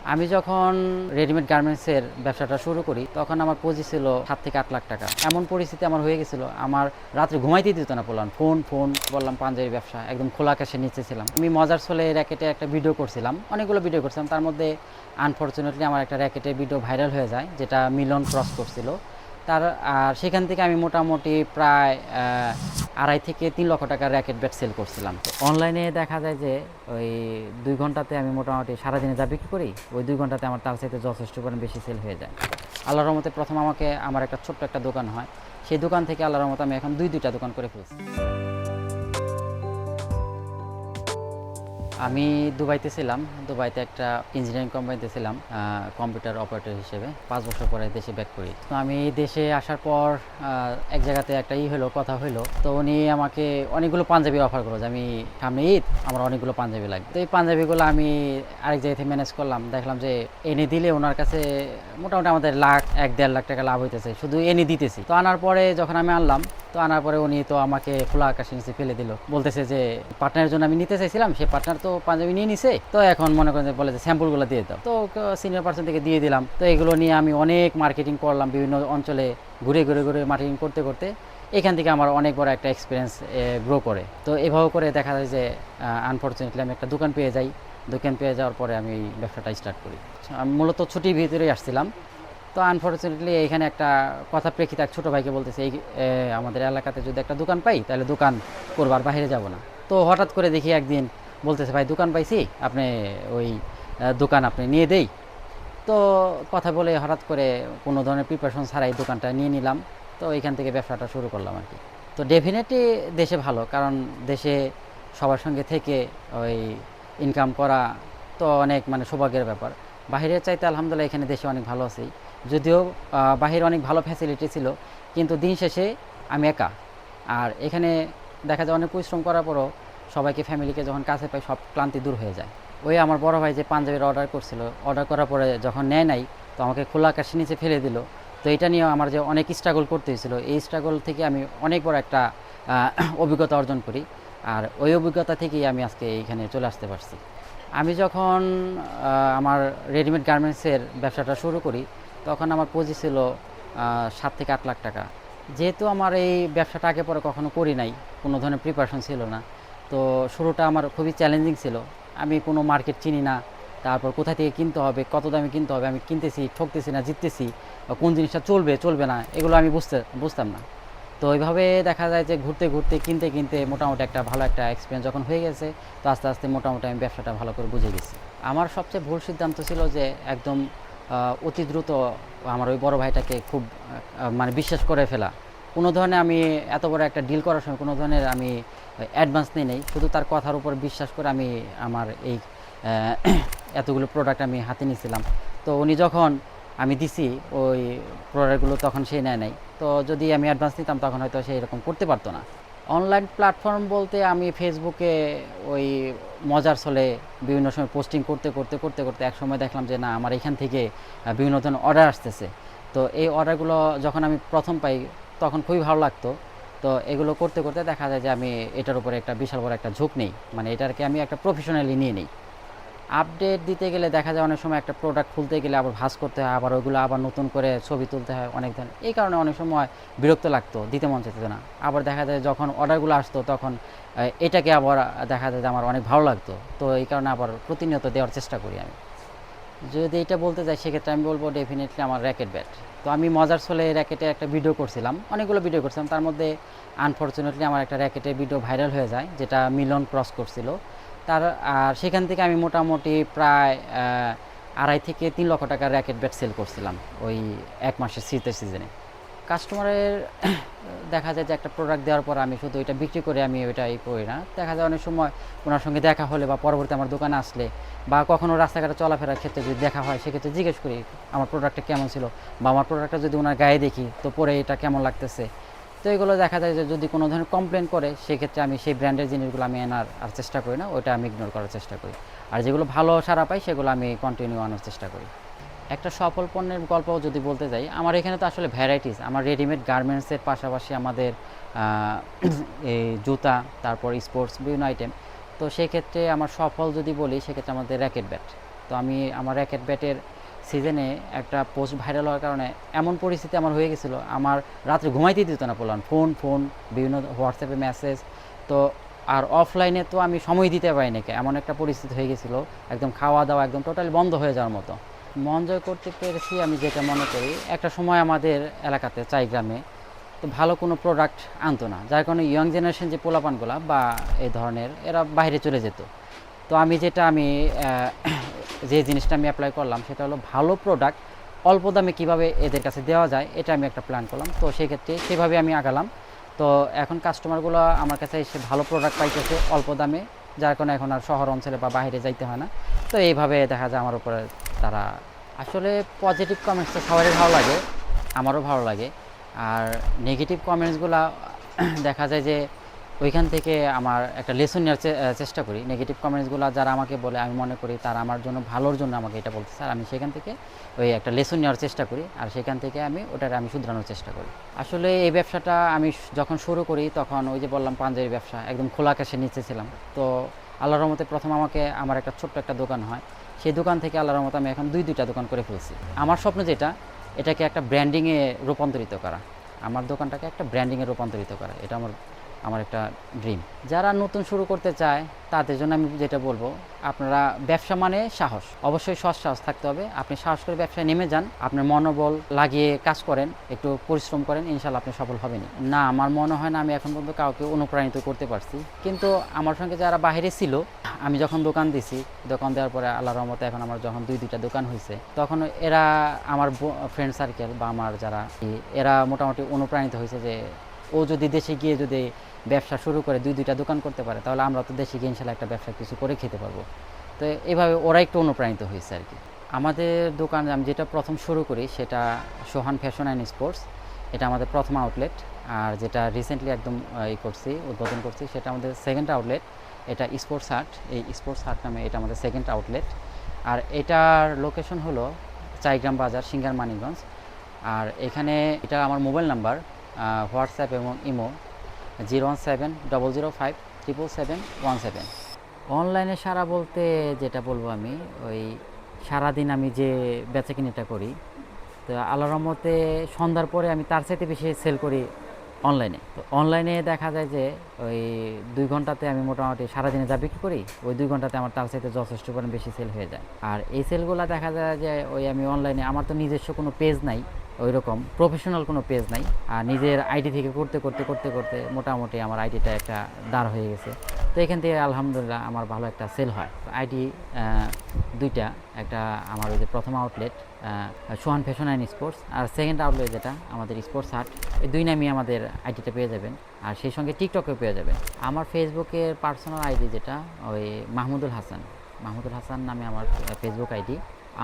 আমি যখন রেডিমেড গার্মেন্টসের ব্যবসাটা শুরু করি তখন আমার পুঁজি ছিল 7 থেকে 8 লাখ টাকা। এমন পরিস্থিতি আমার হয়ে গেছিল, আমার রাত্রে ঘুমাইতেই দিত না। বললাম ফোন ফোন বললাম পাঞ্জাবি ব্যবসা, একদম খোলা আকাশের নিচে ছিলাম। আমি মজার ছলে র্যাকেটে একটা ভিডিও করছিলাম, অনেকগুলো ভিডিও করছিলাম, তার মধ্যে আনফর্চুনেটলি আমার একটা র্যাকেটের ভিডিও ভাইরাল হয়ে যায়, যেটা মিলিয়ন ক্রস করছিল। আর সেখান থেকে আমি মোটামুটি প্রায় 2.5 থেকে 3 লক্ষ টাকার র্যাকেট ব্যাট সেল করছিলাম। অনলাইনে দেখা যায় যে ওই 2 ঘন্টাতে আমি মোটামুটি সারাদিনে যা বিক্রি করি, ওই 2 ঘন্টাতে আমার তার চাইতে যথেষ্ট পরিমাণ বেশি সেল হয়ে যায়। আল্লাহর রহমতে প্রথম আমার একটা ছোট্ট একটা দোকান হয়, সেই দোকান থেকে আল্লাহর রহমতে আমি এখন দুইটা দোকান করে ফেলছি। আমি দুবাইতে ছিলাম। দুবাইতে একটা ইঞ্জিনিয়ারিং কোম্পানিতে ছিলাম, কম্পিউটার অপারেটর হিসেবে। 5 বছর পরে দেশে ব্যাক করি। তো আমি দেশে আসার পর এক জায়গাতে একটা কথা হইলো। তো উনি আমাকে অনেকগুলো পাঞ্জাবি অফার করলো যে আমি সামনে ঈদ, আমার অনেকগুলো পাঞ্জাবি লাগবে। তো এই পাঞ্জাবিগুলো আমি আরেক জায়গা থেকে ম্যানেজ করলাম। দেখলাম যে এনে দিলে ওনার কাছে মোটামুটি আমাদের 1-1.5 লাখ টাকা লাভ হইতেছে, শুধু এনে দিতেছি। তো আনার পরে যখন আমি আনলাম, তো আনার পরে উনি তো আমাকে খোলা আকাশের নিচে ফেলে দিল। বলতেছে যে পার্টনারের জন্য আমি নিতে চাইছিলাম, সে পার্টনার তো পাঞ্জাবি নিয়ে নিছে, তো এখন মনে করেন যে বলে যে স্যাম্পলগুলো দিয়ে দাও। তো সিনিয়র পার্সন থেকে দিয়ে দিলাম। তো এগুলো নিয়ে আমি অনেক মার্কেটিং করলাম, বিভিন্ন অঞ্চলে ঘুরে ঘুরে ঘুরে মার্কেটিং করতে করতে এখান থেকে আমার অনেক বড় একটা এক্সপিরিয়েন্স গ্রো করে। তো এভাবে করে দেখা যায় যে আনফর্চুনেটলি আমি একটা দোকান পেয়ে যাই। দোকান পেয়ে যাওয়ার পরে আমি এই ব্যবসাটা স্টার্ট করি। আমি মূলত ছুটির ভিতরেই আসছিলাম। তো আনফর্চুনেটলি এখানে একটা কথা প্রেক্ষিতে এক ছোটো ভাইকে বলতেছে, এই আমাদের এলাকাতে যদি একটা দোকান পাই তাহলে দোকান করবার বাইরে যাব না। তো হঠাৎ করে দেখি একদিন বলতেছে, ভাই দোকান পাইছি, আপনি ওই দোকান আপনি নিয়ে দেই। তো কথা বলে হঠাৎ করে কোনো ধরনের প্রিপারেশন ছাড়াই দোকানটা নিয়ে নিলাম। তো এখান থেকে ব্যবসাটা শুরু করলাম আর কি। তো ডেফিনেটলি দেশে ভালো, কারণ দেশে সবার সঙ্গে থেকে ওই ইনকাম করা তো অনেক সৌভাগ্যের ব্যাপার। বাহিরের চাইতে আলহামদুলিল্লাহ এখানে দেশে অনেক ভালো আছি। যদিও বাহিরে অনেক ভালো ফ্যাসিলিটি ছিল, কিন্তু দিন শেষে আমি একা। আর এখানে দেখা যায় অনেক পরিশ্রম করার পরও সবাইকে, ফ্যামিলিকে যখন কাছে পাই, সব ক্লান্তি দূর হয়ে যায়। ওই আমার বড় ভাই যে পাঞ্জাবির অর্ডার করছিল, অর্ডার করার পরে যখন নেয় নাই, তো আমাকে খোলা আকাশের নিচে ফেলে দিল। তো এটা নিয়ে আমার যে অনেক স্ট্রাগল করতে হয়েছিল, এই স্ট্রাগল থেকে আমি অনেক বড় একটা অভিজ্ঞতা অর্জন করি। আর ওই অভিজ্ঞতা থেকেই আমি আজকে এইখানে চলে আসতে পারছি। আমি যখন আমার রেডিমেড গার্মেন্টসের ব্যবসাটা শুরু করি তখন আমার পুঁজি ছিল 7 থেকে 8 লাখ টাকা। যেহেতু আমার এই ব্যবসাটা আগে পরে কখনো করি নাই, কোনো ধরনের প্রিপারেশন ছিল না, তো শুরুটা আমার খুবই চ্যালেঞ্জিং ছিল। আমি কোনো মার্কেট চিনি না, তারপর কোথা থেকে কিনতে হবে, কত দামে কিনতে হবে, আমি কিনতেছি ঠকতেছি না জিততেছি, কোন জিনিসটা চলবে চলবে না, এগুলো আমি বুঝতাম না। তো ওইভাবে দেখা যায় যে ঘুরতে ঘুরতে কিনতে কিনতে মোটামুটি একটা ভালো একটা এক্সপিরিয়েন্স যখন হয়ে গেছে, তো আস্তে আস্তে মোটামুটি আমি ব্যবসাটা ভালো করে বুঝে গেছি। আমার সবচেয়ে ভুল সিদ্ধান্ত ছিল যে একদম অতি দ্রুত আমার ওই বড় ভাইটাকে খুব বিশ্বাস করে ফেলা। কোনো ধরনের আমি এত বড় একটা ডিল করার সময় কোনো ধরনের আমি অ্যাডভান্স নিই নেই, শুধু তার কথার উপর বিশ্বাস করে আমি আমার এই এতগুলো প্রোডাক্ট আমি হাতে নিয়েছিলাম। তো উনি যখন আমি দিছি ওই প্রোডাক্টগুলো, তখন সে নেয় নাই। তো যদি আমি অ্যাডভান্স নিতাম তখন হয়তো সে এরকম করতে পারতো না। অনলাইন প্ল্যাটফর্ম বলতে আমি ফেসবুকে ওই মজার ছলে বিভিন্ন সময় পোস্টিং করতে করতে করতে করতে এক সময় দেখলাম যে না, আমার এখান থেকে বিভিন্ন ধরনের অর্ডার আসতেছে। তো এই অর্ডারগুলো যখন আমি প্রথম পাই তখন খুবই ভালো লাগতো। তো এগুলো করতে করতে দেখা যায় যে আমি এটার উপরে একটা বিশাল বড় একটা ঝোঁক নেই, এটাকে আমি একটা প্রফেশনালি নিয়ে নিই। আপডেট দিতে গেলে দেখা যায় অনেক সময় একটা প্রোডাক্ট খুলতে গেলে আবার ভাঁজ করতে হয়, আবার ওইগুলো আবার নতুন করে ছবি তুলতে হয় অনেক ধরনের। এই কারণে অনেক সময় বিরক্ত লাগতো, দিতে মন চাইতো না। আবার দেখা যায় যখন অর্ডারগুলো আসতো তখন এটাকে আবার দেখা যায় যে আমার অনেক ভালো লাগতো। তো এই কারণে আবার প্রতিনিয়ত দেওয়ার চেষ্টা করি আমি। যদি এটা বলতে যাই সেক্ষেত্রে আমি বলবো ডেফিনেটলি আমার র্যাকেট ব্যাট। তো আমি মজার ছলে র্যাকেটে একটা ভিডিও করছিলাম, অনেকগুলো ভিডিও করছিলাম, তার মধ্যে আনফর্চুনেটলি আমার একটা র্যাকেটের ভিডিও ভাইরাল হয়ে যায়, যেটা মিলিয়ন ক্রস করছিল। আর সেখান থেকে আমি মোটামুটি প্রায় 2.5 থেকে 3 লক্ষ টাকার র্যাকেট ব্যাট সেল করছিলাম ওই 1 মাসের শীতের সিজনে। কাস্টমারের দেখা যায় যে একটা প্রোডাক্ট দেওয়ার পর আমি শুধু এটা বিক্রি করে আমি ওইটা করি না। দেখা যায় অনেক সময় ওনার সঙ্গে দেখা হলে বা পরবর্তী আমার দোকানে আসলে বা কখনো রাস্তাঘাটে চলাফেরার ক্ষেত্রে যদি দেখা হয়, সেক্ষেত্রে জিজ্ঞেস করি আমার প্রোডাক্টটা কেমন ছিল, বা আমার প্রোডাক্টটা যদি ওনার গায়ে দেখি তো পরে এটা কেমন লাগতেছে। তো এগুলো দেখা যায় যে যদি কোনো ধরনের কমপ্লেন করে, সেক্ষেত্রে আমি সেই ব্র্যান্ডের জিনিসগুলো আমি আর চেষ্টা করি না, ওইটা আমি ইগনোর করার চেষ্টা করি। আর যেগুলো ভালো সাড়া পাই সেগুলো আমি কন্টিনিউ আনার চেষ্টা করি। একটা সফল পণ্যের গল্প যদি বলতে যাই, আমার এখানে তো আসলে ভ্যারাইটিস। আমার রেডিমেড গার্মেন্টসের পাশাপাশি আমাদের এই জুতা, তারপর স্পোর্টস বিভিন্ন আইটেম। তো সেক্ষেত্রে আমার সফল যদি বলি, সেক্ষেত্রে আমাদের র্যাকেট ব্যাট। তো আমি আমার র্যাকেট ব্যাটের সিজনে একটা পোস্ট ভাইরাল হওয়ার কারণে এমন পরিস্থিতি আমার হয়ে গেছিলো, আমার রাত্রে ঘুমাইতে দিত না পোলান, ফোন বিভিন্ন হোয়াটসঅ্যাপে মেসেজ। তো আর অফলাইনে তো আমি সময় দিতে পারি নাকি, এমন একটা পরিস্থিতি হয়ে গেছিলো, একদম খাওয়া দাওয়া একদম টোটালি বন্ধ হয়ে যাওয়ার মতো। মন জয় করতে পেরেছি আমি যেটা মনে করি, একটা সময় আমাদের এলাকাতে গ্রামে তো ভালো কোনো প্রোডাক্ট আনতো না, যার কারণে ইয়ং জেনারেশন যে পোলাপানগুলা বা এই ধরনের এরা বাইরে চলে যেত। তো আমি যে জিনিসটা আমি অ্যাপ্লাই করলাম সেটা হলো ভালো প্রোডাক্ট অল্প দামে কীভাবে এদের কাছে দেওয়া যায়, এটা আমি একটা প্ল্যান করলাম। তো সেই ক্ষেত্রে সেভাবে আমি আগালাম। তো এখন কাস্টমারগুলো আমার কাছে এসে ভালো প্রোডাক্ট পাইতেছে অল্প দামে, যার কারণে এখন আর শহর অঞ্চলে বা বাইরে যাইতে হয় না। তো এইভাবে দেখা যায় আমার উপরে তারা আসলে পজিটিভ কমেন্টস তো সবারই ভালো লাগে, আমারও ভালো লাগে। আর নেগেটিভ কমেন্টসগুলো দেখা যায় যে ওইখান থেকে আমার একটা লেসন নেওয়ার চেষ্টা করি। নেগেটিভ কমেন্টসগুলো যারা আমাকে বলে আমি মনে করি তারা আমার জন্য ভালোর জন্য আমাকে এটা বলতেছে, আর আমি সেখান থেকে ওই একটা লেসন নেওয়ার চেষ্টা করি, আর সেখান থেকে আমি শুধরানোর চেষ্টা করি। আসলে এই ব্যবসাটা আমি যখন শুরু করি তখন ওই যে বললাম পাঞ্জাবি ব্যবসা একদম খোলা আকাশের নিচে ছিলাম। তো আল্লাহর রহমতে প্রথম আমার একটা ছোট্ট একটা দোকান হয়, সেই দোকান থেকে আল্লাহর রহমতে আমি এখন দুইটা দোকান করে ফেলছি। আমার স্বপ্ন এটাকে একটা ব্র্যান্ডিংয়ে রূপান্তরিত করা, আমার দোকানটাকে একটা ব্র্যান্ডিংয়ে রূপান্তরিত করা, এটা আমার একটা ড্রিম। যারা নতুন শুরু করতে চায় তাদের জন্য আমি যেটা বলবো, আপনারা ব্যবসা মানে সাহস, অবশ্যই সাহস থাকতে হবে। আপনি সাহস করে ব্যবসায় নেমে যান, আপনার মনোবল লাগিয়ে কাজ করেন, একটু পরিশ্রম করেন, ইনশাল্লাহ আপনি সফল হবেনই। না, আমার মনে হয় না আমি এখন পর্যন্ত কাউকে অনুপ্রাণিত করতে পারছি, কিন্তু আমার সঙ্গে যারা বাইরে ছিল, আমি যখন দোকান দিছি, দোকান দেওয়ার পরে আল্লাহর রহমতে এখন আমার যখন দুইটা দোকান হয়েছে, তখন এরা আমার ফ্রেন্ড সার্কেল বা আমার যারা এরা মোটামুটি অনুপ্রাণিত হয়েছে যে ও যদি দেশে গিয়ে যদি ব্যবসা শুরু করে দুইটা দোকান করতে পারে, তাহলে আমরা তো দেশে গিয়ে ইনশাল্লাহ একটা ব্যবসা কিছু করে খেতে পারবো। তো এইভাবে ওরা একটু অনুপ্রাণিত হয়েছে আর কি। আমাদের দোকান আমি যেটা প্রথম শুরু করি সেটা সোহান ফ্যাশন অ্যান্ড স্পোর্টস, এটা আমাদের প্রথম আউটলেট। আর যেটা রিসেন্টলি একদম উদ্বোধন করছি সেটা আমাদের সেকেন্ড আউটলেট, এটা স্পোর্টস হাট। এই স্পোর্টস হাট নামে এটা আমাদের সেকেন্ড আউটলেট। আর এটার লোকেশন হলো চাইগ্রাম বাজার, সিঙ্গার মানিকগঞ্জ। আর এখানে এটা আমার মোবাইল নাম্বার, হোয়াটসঅ্যাপ এবং ইমো 01705777717। অনলাইনে সারা বলতে যেটা বলবো আমি, ওই সারাদিন আমি যে বেচাকেনাটা করি, তো আল্লাহর রহমতে সন্ধ্যার পরে আমি তার চাইতে বেশি সেল করি অনলাইনে। তো অনলাইনে দেখা যায় যে ওই 2 ঘন্টাতে আমি মোটামুটি সারাদিনে যা বিক্রি করি, ওই 2 ঘন্টাতে আমার তার চাইতে যথেষ্ট পরিমাণ বেশি সেল হয়ে যায়। আর এই সেলগুলো দেখা যায় যে ওই আমি অনলাইনে, আমার তো নিজস্ব কোনো পেজ নাই, ওই রকম প্রফেশনাল কোনো পেজ নাই, আর নিজের আইডি থেকে করতে করতে মোটামুটি আমার আইডিটা একটা দাঁড় হয়ে গেছে। তো এখান থেকে আলহামদুলিল্লাহ আমার ভালো একটা সেল হয়। আইডি দুইটা, একটা আমার ওই যে প্রথম outlet Sohan fashion and sports, আর সেকেন্ড আউটলেট যেটা আমাদের স্পোর্টস হাট, এই দুই নামই আমাদের আইডিটা পেয়ে যাবেন। আর সেই সঙ্গে টিকটকেও পেয়ে যাবেন। আমার ফেসবুকের পার্সোনাল আইডি যেটা ওই মাহমুদুল হাসান নামে আমার ফেসবুক আইডি।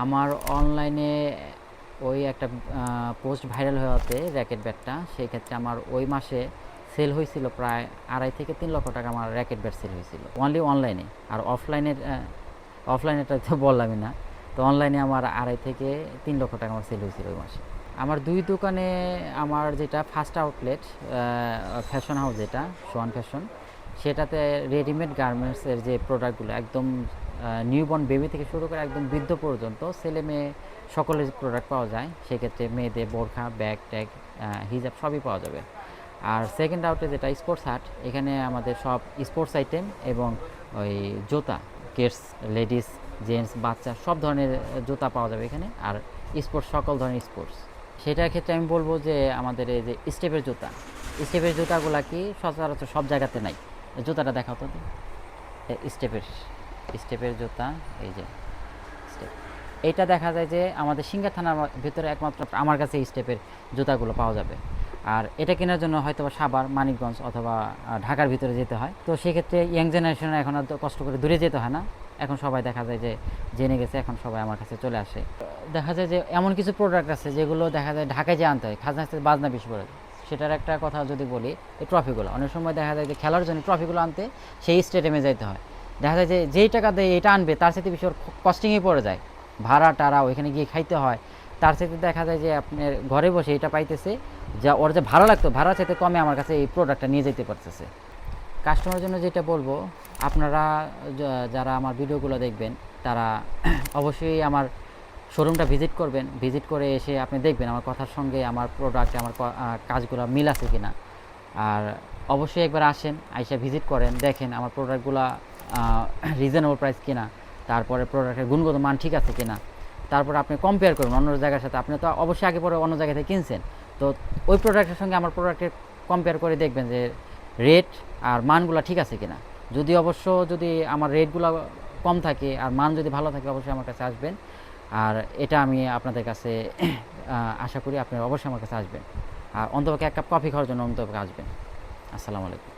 আমার অনলাইনে ওই একটা পোস্ট ভাইরাল হওয়াতে র্যাকেট ব্যাটটা, সেই ক্ষেত্রে আমার ওই মাসে সেল হয়েছিল প্রায় 2.5 থেকে 3 লক্ষ টাকা আমার র্যাকেট ব্যাট সেল হয়েছিল অনলি অনলাইনে। আর অফলাইনেটা তো বললামই না। তো অনলাইনে আমার 2.5 থেকে 3 লক্ষ টাকা আমার সেল হয়েছিল ওই মাসে। আমার 2 দোকানে, আমার যেটা ফার্স্ট আউটলেট ফ্যাশন হাউস যেটা সোহান ফ্যাশন, সেটাতে রেডিমেড গার্মেন্টসের যে প্রোডাক্টগুলো একদম নিউবর্ন বেবি থেকে শুরু করে একদম বৃদ্ধ পর্যন্ত ছেলে মেয়ে সকলের প্রোডাক্ট পাওয়া যায়। সেক্ষেত্রে মেয়েদের বোরখা, ব্যাগ ট্যাগ, হিজাব সবই পাওয়া যাবে। আর সেকেন্ড আউটলেট যেটা স্পোর্টস হাট, এখানে আমাদের সব স্পোর্টস আইটেম এবং ওই জুতা, কিডস, লেডিস, জেন্টস, বাচ্চা সব ধরনের জুতা পাওয়া যাবে এখানে। আর স্পোর্টস, সকল ধরনের স্পোর্টস। সেটার ক্ষেত্রে আমি বলবো যে আমাদের এই যে স্টেপের জুতাগুলা কি সচরাচর সব জায়গাতে নাই। জুতাটা দেখাও তো, স্টেপের জুতা, এই যে স্টেপ, এইটা দেখা যায় যে আমাদের সিঙ্গার থানার ভিতরে একমাত্র আমার কাছে এই স্টেপের জুতাগুলো পাওয়া যাবে। আর এটা কেনার জন্য হয়তো সাভার, মানিকগঞ্জ অথবা ঢাকার ভিতরে যেতে হয়। তো সেক্ষেত্রে ইয়াং জেনারেশন এখন আর কষ্ট করে দূরে যেতে হয় না, এখন সবাই দেখা যায় যে জেনে গেছে, এখন সবাই আমার কাছে চলে আসে। দেখা যায় যে এমন কিছু প্রোডাক্ট আছে যেগুলো দেখা যায় ঢাকায় যে আনতে হয়, খাজনা বাজনা বেশি পড়ে। সেটার একটা কথা যদি বলি, এই ট্রফিগুলো অনেক সময় দেখা যায় যে খেলার জন্য ট্রফিগুলো আনতে সেই স্টেডিয়ামে যেতে হয়। দেখা যায় যে যেই টাকা দিয়ে এটা আনবে তার সাথে বেশি ওর কস্টিংয়ে পড়ে যায়, ভাড়া টাড়া ওইখানে গিয়ে খাইতে হয়। তার সাথে দেখা যায় যে আপনার ঘরে বসে এটা পাইতেছে, যা ওর যে ভাড়া লাগতো ভাড়ার সাথে কমে আমার কাছে এই প্রোডাক্টটা নিয়ে যেতে পারতেছে। কাস্টমারের জন্য যেটা বলবো, আপনারা যারা আমার ভিডিওগুলো দেখবেন তারা অবশ্যই আমার শোরুমটা ভিজিট করবেন। ভিজিট করে এসে আপনি দেখবেন আমার কথার সঙ্গে আমার প্রোডাক্ট, আমার কাজগুলো মিল আছে কিনা। আর অবশ্যই একবার আসেন, আইসা ভিজিট করেন, দেখেন আমার প্রোডাক্টগুলো রিজনেবল প্রাইস কিনা, তারপরে প্রোডাক্টের গুণগত মান ঠিক আছে কিনা। তারপর আপনি কম্পেয়ার করুন অন্য জায়গার সাথে। আপনি তো অবশ্যই আগে পরে অন্য জায়গা থেকে কিনছেন, তো ওই প্রোডাক্টের সঙ্গে আমার প্রোডাক্টের কম্পেয়ার করে দেখবেন যে রেট আর মানগুলো ঠিক আছে কিনা। যদি আমার রেটগুলো কম থাকে আর মান যদি ভালো থাকে, অবশ্যই আমার কাছে আসবেন। আর এটা আমি আপনাদের কাছে আশা করি আপনারা অবশ্যই আমার কাছে আসবেন। আর অন্তপক্ষে এক কাপ কফি খাওয়ার জন্য অন্তপক্ষে আসবেন। আসসালামু আলাইকুম।